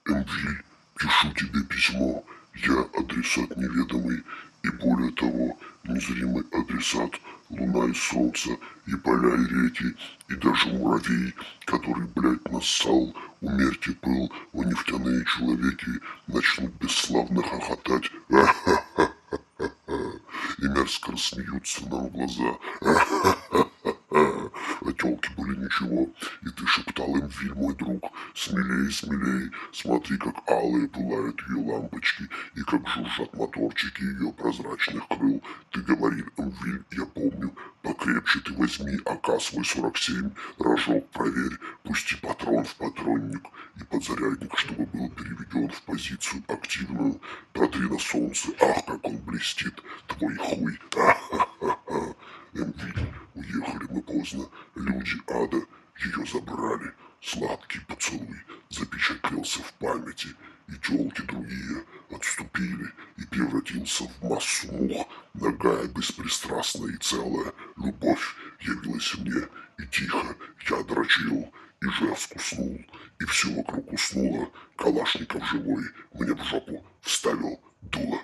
Эмвиль, пишу тебе письмо. Я адресат неведомый, и более того, незримый адресат, луна и солнце, и поля, и реки, и даже муравей, который, блядь, нассал, умерьте пыл, о нефтяные человеки, начнут бесславно хохотать. И мерзко рассмеются нам в глаза. А тёлки были ничего, и ты шептал им, Виль, мой друг, смелей, смелей, смотри, как алые пылают ее лампочки, и как жужжат моторчики ее прозрачных крыл. Ты говорил им, Виль, я помню, покрепче ты возьми АК свой 47, рожок проверь, пусти патрон в патронник, и подзарядник, чтобы был переведен в позицию активную. Протри на солнце, ах, как он блестит, твой хуй, Эмвиль, уехали мы поздно, люди ада ее забрали. Сладкий поцелуй запечатлелся в памяти, и тёлки другие отступили, и превратился в массу мух. Нагая, беспристрастная и целая любовь явилась мне, и тихо я дрочил, и Жевск уснул, и все вокруг уснуло. Калашников живой мне в жопу вставил дуло.